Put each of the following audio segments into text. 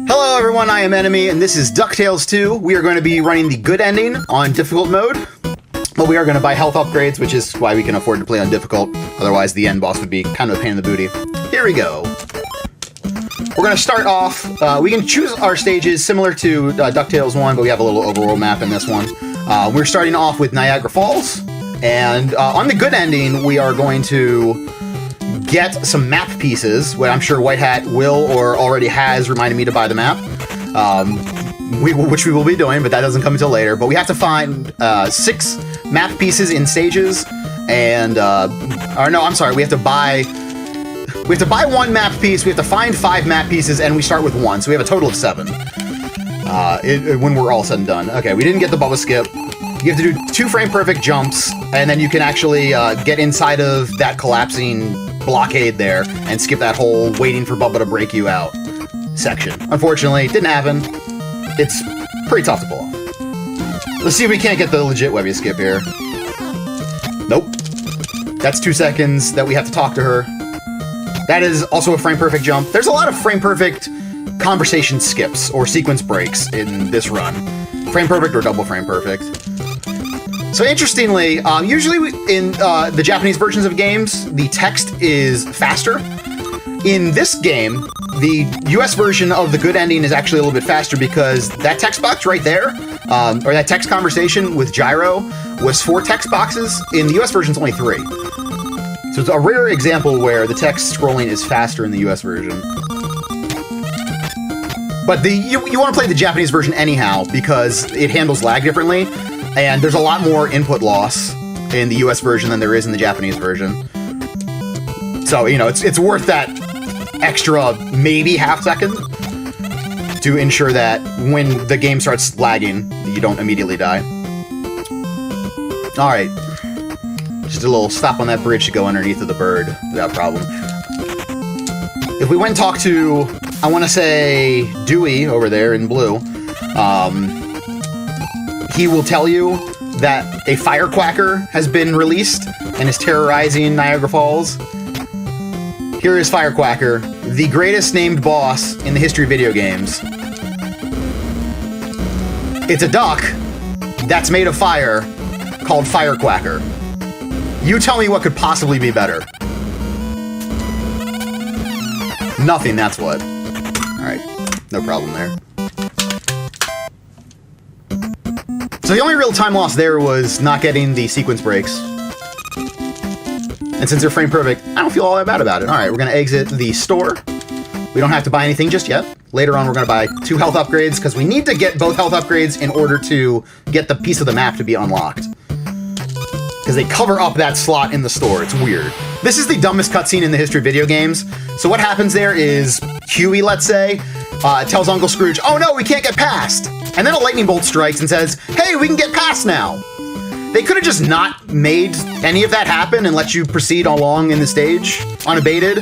Hello everyone, I am Enemy, and this is Ducktales 2. We are going to be running the good ending on difficult mode, but we are going to buy health upgrades, which is why we can afford to play on difficult. Otherwise, the end boss would be kind of a pain in the booty. Here we go. We're going to start off. We can choose our stages similar to Ducktales 1, but we have a little overworld map in this one. We're starting off with Niagara Falls, and on the good ending, we are going to get some map pieces, what I'm sure White Hat will or already has reminded me to buy the map, which we will be doing, but that doesn't come until later. But we have to find 6 map pieces in stages, and or no, I'm sorry, we have to buy 1 map piece, we have to find 5 map pieces, and we start with 1, so we have a total of 7 when we're all said and done. Okay, we didn't get the bubble skip. You have to do 2 frame perfect jumps, and then you can actually get inside of that collapsing blockade there and skip that whole waiting for Bubba to break you out section. Unfortunately, it didn't happen. It's pretty tough to pull off. Let's see if we can't get the legit webby skip here. Nope. That's 2 seconds that we have to talk to her. That is also a frame perfect jump. There's a lot of frame perfect conversation skips or sequence breaks in this run. Frame perfect or double frame perfect. So interestingly, usually in the Japanese versions of games, the text is faster. In this game, the US version of the good ending is actually a little bit faster because that text box right there, or that text conversation with Gyro, was 4 text boxes. In the US version, it's only 3. So it's a rare example where the text scrolling is faster in the US version. But you want to play the Japanese version anyhow because it handles lag differently. And there's a lot more input loss in the US version than there is in the Japanese version. So, you know, it's worth that extra maybe half second to ensure that when the game starts lagging, you don't immediately die. Alright. Just a little stop on that bridge to go underneath of the bird without problem. If we went and talked to, I want to say, Dewey over there in blue, he will tell you that a firecracker has been released and is terrorizing Niagara Falls. Here is Firecracker, the greatest named boss in the history of video games. It's a duck that's made of fire called Firecracker. You tell me what could possibly be better. Nothing, that's what. Alright, no problem there. So the only real time loss there was not getting the sequence breaks. And since they're frame perfect, I don't feel all that bad about it. Alright, we're going to exit the store. We don't have to buy anything just yet. Later on, we're going to buy 2 health upgrades, because we need to get both health upgrades in order to get the piece of the map to be unlocked. Because they cover up that slot in the store. It's weird. This is the dumbest cutscene in the history of video games. So what happens there is Huey, let's say, tells Uncle Scrooge, "Oh no, we can't get past!" And then a lightning bolt strikes and says, "Hey, we can get past now!" They could have just not made any of that happen and let you proceed along in the stage, unabated.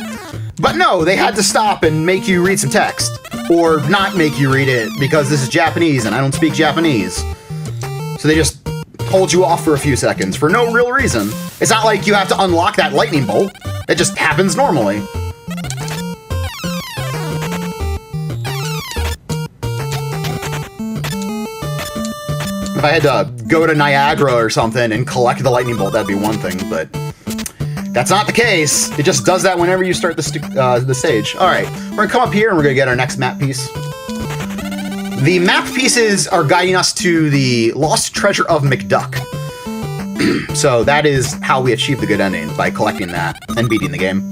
But no, they had to stop and make you read some text. Or not make you read it, because this is Japanese and I don't speak Japanese. So they just hold you off for a few seconds for no real reason. It's not like you have to unlock that lightning bolt. It just happens normally. If I had to go to Niagara or something and collect the lightning bolt, that'd be one thing, but that's not the case. It just does that whenever you start the stage. All right, we're gonna come up here and we're gonna get our next map piece. The map pieces are guiding us to the lost treasure of McDuck. So that is how we achieve the good ending, by collecting that and beating the game.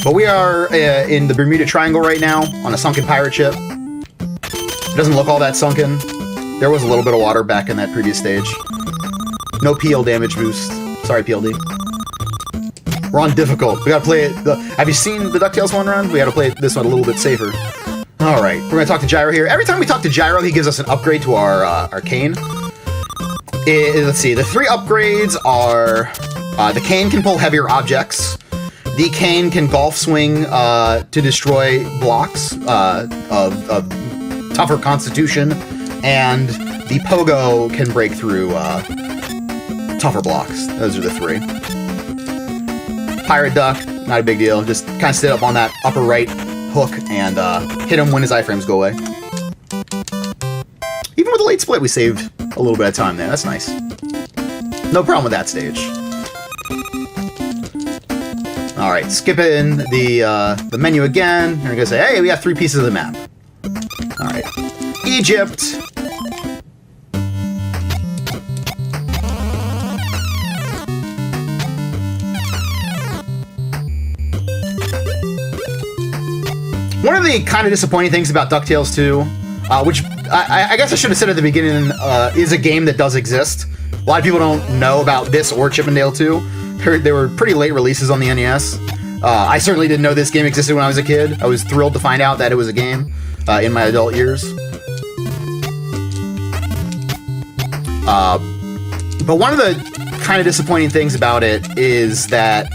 But we are in the Bermuda Triangle right now on a sunken pirate ship. It doesn't look all that sunken. There was a little bit of water back in that previous stage. No PL damage boost. Sorry, PLD. We're on difficult. We gotta play it. Have you seen the DuckTales 1 run? We gotta play this one a little bit safer. Alright, we're gonna talk to Gyro here. Every time we talk to Gyro, he gives us an upgrade to our cane. Let's see, the 3 upgrades are The cane can pull heavier objects. The cane can golf swing to destroy blocks of tougher constitution, and the pogo can break through tougher blocks. Those are the three. Pirate duck, not a big deal. Just kind of sit up on that upper right hook and hit him when his iframes go away. Even with a late split, we saved a little bit of time there. That's nice. No problem with that stage. All right, skipping the menu again. We're gonna say, hey, we have 3 pieces of the map. All right, Egypt. One of the kind of disappointing things about Ducktales 2, which I guess I should have said at the beginning, is a game that does exist. A lot of people don't know about this or Chip 'n Dale 2. They were pretty late releases on the NES. I certainly didn't know this game existed when I was a kid. I was thrilled to find out that it was a game in my adult years. But one of the kind of disappointing things about it is that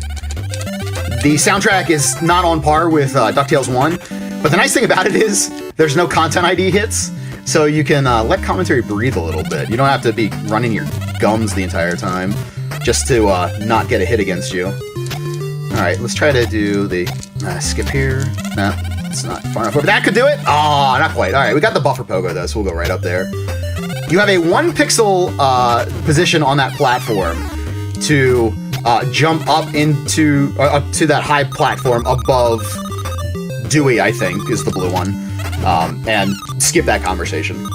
the soundtrack is not on par with DuckTales 1. But the nice thing about it is there's no content ID hits, so you can let commentary breathe a little bit. You don't have to be running your gums the entire time just to not get a hit against you. All right, let's try to do the skip here. No, it's not far enough over. That could do it. Oh, not quite. All right, we got the buffer pogo though, so we'll go right up there. You have a 1 pixel position on that platform to jump up into up to that high platform above Dewey, I think, is the blue one, and skip that conversation.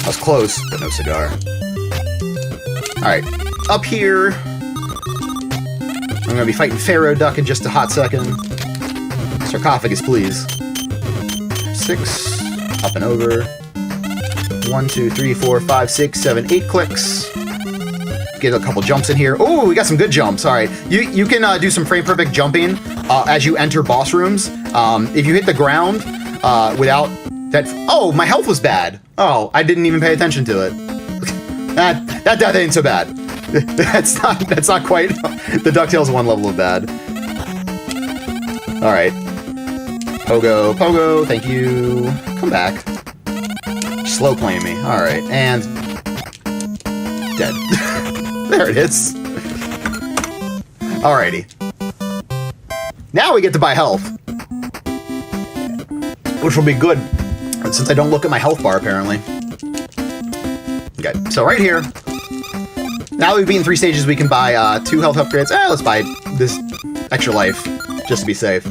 I was close, but no cigar. Alright, up here, I'm gonna be fighting Pharaoh Duck in just a hot second. Sarcophagus, please. 6, up and over. 1, 2, 3, 4, 5, 6, 7, 8 clicks. Get a couple jumps in here. Oh, we got some good jumps. All right, you can do some frame perfect jumping as you enter boss rooms. If you hit the ground without that, oh, my health was bad. Oh, I didn't even pay attention to it. that death ain't so bad. that's not quite the DuckTales 1 level of bad. All right, pogo, thank you. Come back. Slow playing me. All right, and dead. There it is. Alrighty. Now we get to buy health. Which will be good, since I don't look at my health bar, apparently. Okay, so right here. Now that we've beaten 3 stages, we can buy 2 health upgrades. Let's buy this extra life, just to be safe.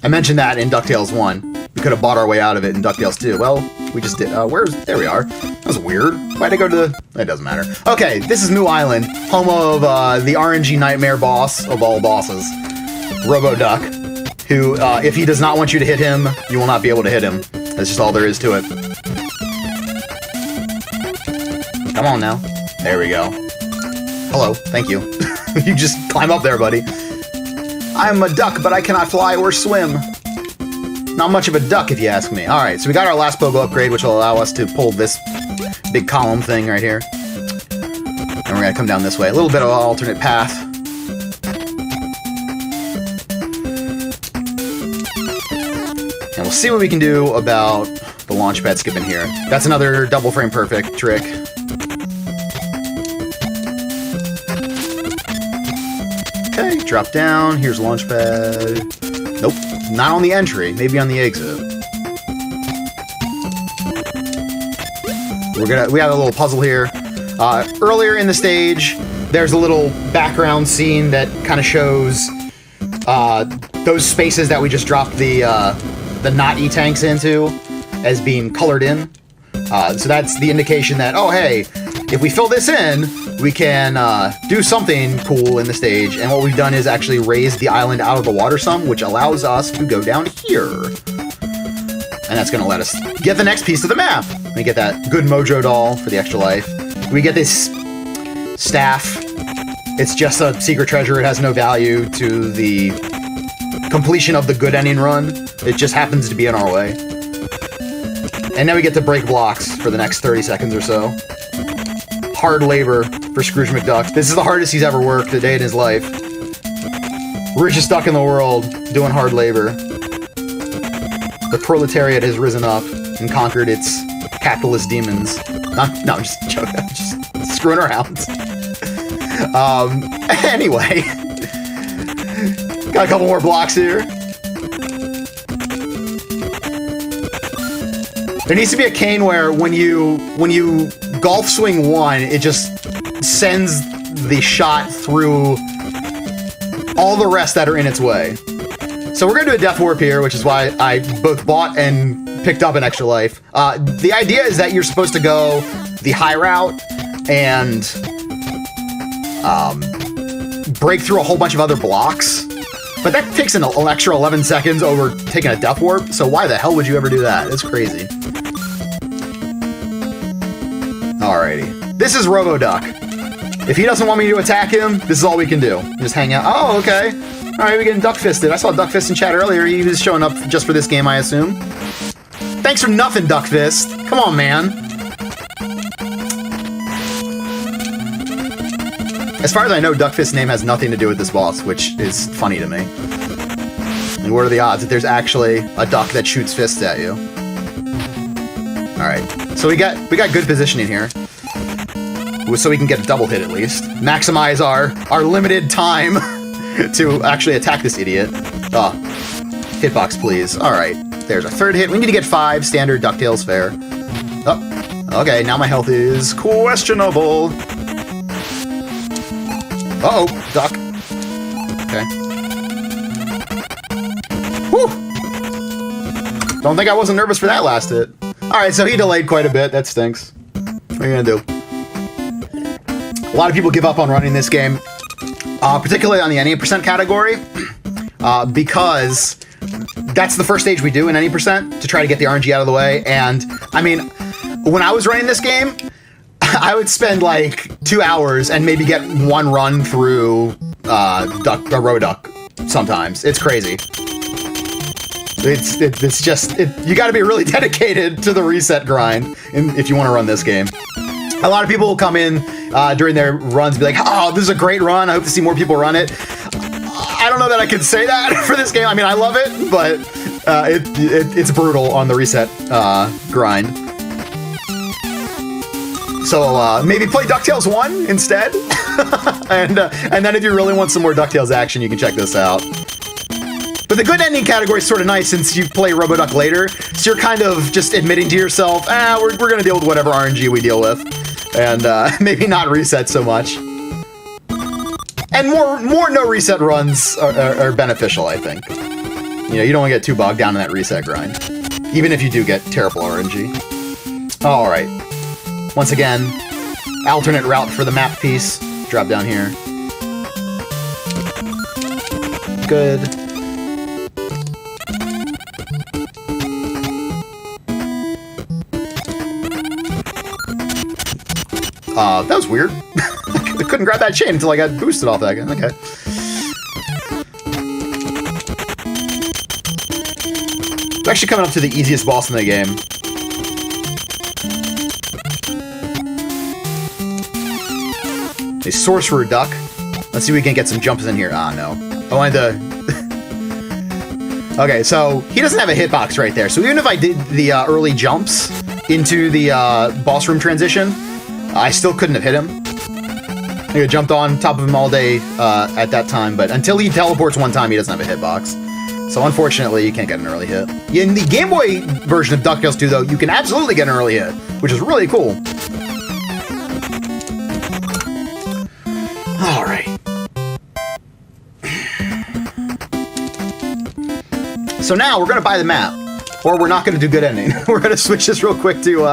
I mentioned that in DuckTales 1. We could have bought our way out of it in DuckTales 2. Well, we just did. There we are. That was weird. Why'd I go to the... It doesn't matter. Okay, this is Moo Island, home of the RNG nightmare boss of all bosses, Robo Duck, who, if he does not want you to hit him, you will not be able to hit him. That's just all there is to it. Come on now. There we go. Hello. Thank you. You just climb up there, buddy. I'm a duck, but I cannot fly or swim. Not much of a duck, if you ask me. All right, so we got our last pogo upgrade, which will allow us to pull this big column thing right here. And we're gonna come down this way. A little bit of an alternate path. And we'll see what we can do about the launch pad skipping here. That's another double frame perfect trick. Okay, drop down. Here's launch pad. Nope, not on the entry. Maybe on the exit. We have a little puzzle here. Earlier in the stage, there's a little background scene that kind of shows those spaces that we just dropped the not E-tanks into as being colored in. So that's the indication that, oh hey, if we fill this in, we can do something cool in the stage. And what we've done is actually raise the island out of the water some, which allows us to go down here. And that's going to let us get the next piece of the map. We get that good Mojo doll for the extra life. We get this staff. It's just a secret treasure. It has no value to the completion of the good ending run. It just happens to be in our way. And now we get to break blocks for the next 30 seconds or so. hard labor for Scrooge McDuck. This is the hardest he's ever worked a day in his life. Richest duck in the world, doing hard labor. The proletariat has risen up and conquered its capitalist demons. No, I'm just joking. I'm just screwing around. Anyway. Got a couple more blocks here. There needs to be a cane where when you golf swing one, it just sends the shot through all the rest that are in its way. So we're gonna do a death warp here, which is why I both bought and picked up an extra life. The idea is that you're supposed to go the high route and break through a whole bunch of other blocks. But that takes an extra 11 seconds over taking a death warp, so why the hell would you ever do that? It's crazy. Alrighty. This is Robo-Duck. If he doesn't want me to attack him, this is all we can do. Just hang out. Oh, okay. Alright, we're getting Duck-Fisted. I saw Duck-Fist in chat earlier. He was showing up just for this game, I assume. Thanks for nothing, Duck-Fist. Come on, man. As far as I know, Duck-Fist's name has nothing to do with this boss, which is funny to me. And what are the odds that there's actually a duck that shoots fists at you? Alright, so we got good positioning here. So we can get a double hit at least. Maximize our limited time to actually attack this idiot. Oh, hitbox please. Alright, there's a third hit. We need to get 5, standard Ducktales fare. Oh, okay, now my health is questionable. Uh-oh, duck. Okay. Whew! Don't think I wasn't nervous for that last hit. Alright, so he delayed quite a bit. That stinks. What are you gonna do? A lot of people give up on running this game, particularly on the 98% category, because that's the first stage we do in 90% to try to get the RNG out of the way. And, I mean, when I was running this game, I would spend like 2 hours and maybe get one run through Robo-Duck sometimes. It's crazy. It's just, you gotta be really dedicated to the reset grind if you want to run this game. A lot of people will come in during their runs and be like, oh, this is a great run. I hope to see more people run it. I don't know that I could say that for this game. I mean, I love it, but it's brutal on the reset grind. So maybe play DuckTales 1 instead. and then if you really want some more DuckTales action, you can check this out. But the good ending category is sort of nice since you play Robo-Duck later, so you're kind of just admitting to yourself, we're going to deal with whatever RNG we deal with, and maybe not reset so much. And more no reset runs are beneficial, I think. You know, you don't want to get too bogged down in that reset grind, even if you do get terrible RNG. All right. Once again, alternate route for the map piece. Drop down here. Good. That was weird. I couldn't grab that chain until I got boosted off that guy. Okay. We're actually coming up to the easiest boss in the game. A sorcerer duck. Let's see if we can get some jumps in here. Ah, no. I wanted to... Okay, so he doesn't have a hitbox right there. So even if I did the early jumps into the boss room transition, I still couldn't have hit him. I jumped on top of him all day at that time, but until he teleports one time, he doesn't have a hitbox. So unfortunately, you can't get an early hit. In the Game Boy version of DuckTales 2, though, you can absolutely get an early hit, which is really cool. All right. So now we're going to buy the map, or we're not going to do good ending. We're going to switch this real quick to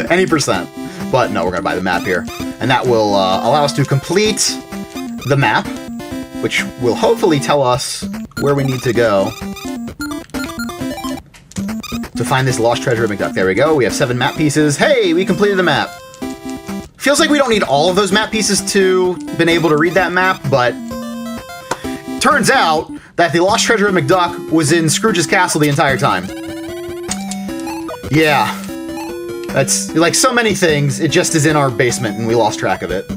any percent. But no, we're going to buy the map here. And that will allow us to complete the map, which will hopefully tell us where we need to go to find this lost treasure of McDuck. There we go. We have 7 map pieces. Hey, we completed the map. Feels like we don't need all of those map pieces to been able to read that map, but turns out that the lost treasure of McDuck was in Scrooge's castle the entire time. Yeah. That's like so many things. It just is in our basement, and we lost track of it.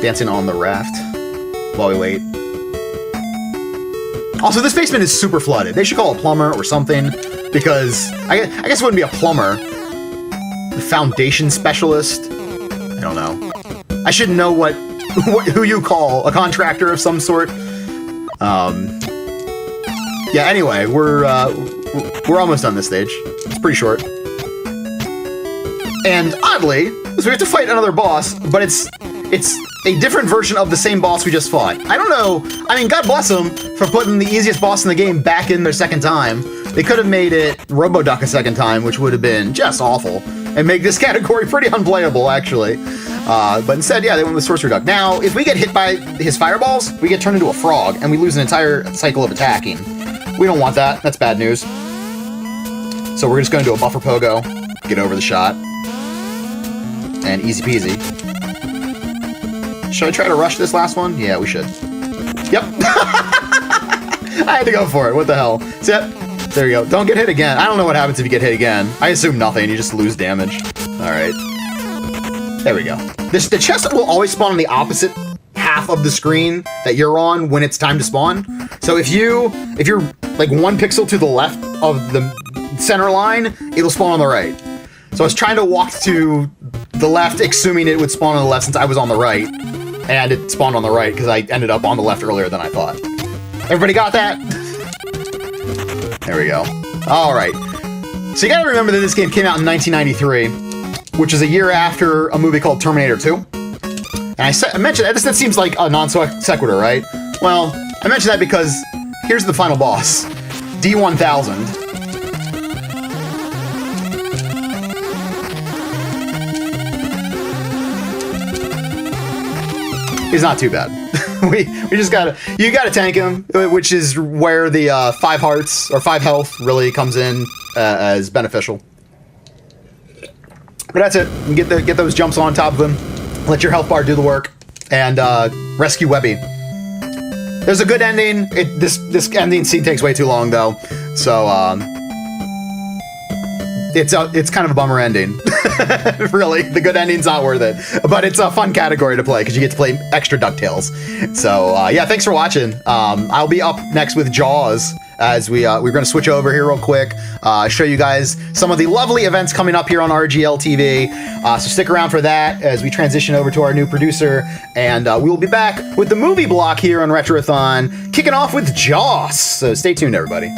Dancing on the raft while we wait. Also, this basement is super flooded. They should call a plumber or something, because I guess it wouldn't be a plumber. The foundation specialist. I don't know. I should know who you call a contractor of some sort. Yeah. Anyway, we're almost done this stage. It's pretty short. And oddly, so we have to fight another boss, but it's a different version of the same boss we just fought. I don't know. I mean, God bless them for putting the easiest boss in the game back in their second time. They could have made it Robo-Duck a second time, which would have been just awful, and make this category pretty unplayable, actually. But instead, yeah, they went with Sorcerer Duck. Now, if we get hit by his fireballs, we get turned into a frog, and we lose an entire cycle of attacking. We don't want that. That's bad news. So we're just going to do a buffer pogo, get over the shot, and easy peasy. Should I try to rush this last one? Yeah, we should. Yep. I had to go for it. What the hell? Zip. There you go. Don't get hit again. I don't know what happens if you get hit again. I assume nothing. You just lose damage. All right. There we go. The chest will always spawn on the opposite half of the screen that you're on when it's time to spawn. So if you're like 1 pixel to the left of the center line, it'll spawn on the right. So I was trying to walk to the left, assuming it would spawn on the left since I was on the right. And it spawned on the right because I ended up on the left earlier than I thought. Everybody got that? There we go. All right. So you gotta remember that this game came out in 1993, which is a year after a movie called Terminator 2. And I mentioned that. That seems like a non-sequitur, right? Well, I mentioned that because here's the final boss, D1000. He's not too bad. we just you gotta tank him, which is where the 5 hearts or 5 health really comes in as beneficial. But that's it. You get those jumps on top of him, let your health bar do the work, and rescue Webby. There's a good ending. This ending scene takes way too long though, so it's kind of a bummer ending. Really, the good ending's not worth it, but it's a fun category to play because you get to play extra Ducktales. So yeah, thanks for watching. I'll be up next with Jaws as we're going to switch over here real quick, show you guys some of the lovely events coming up here on RGL TV. So stick around for that as we transition over to our new producer, and we will be back with the movie block here on Retrothon, kicking off with Jaws. So stay tuned, everybody.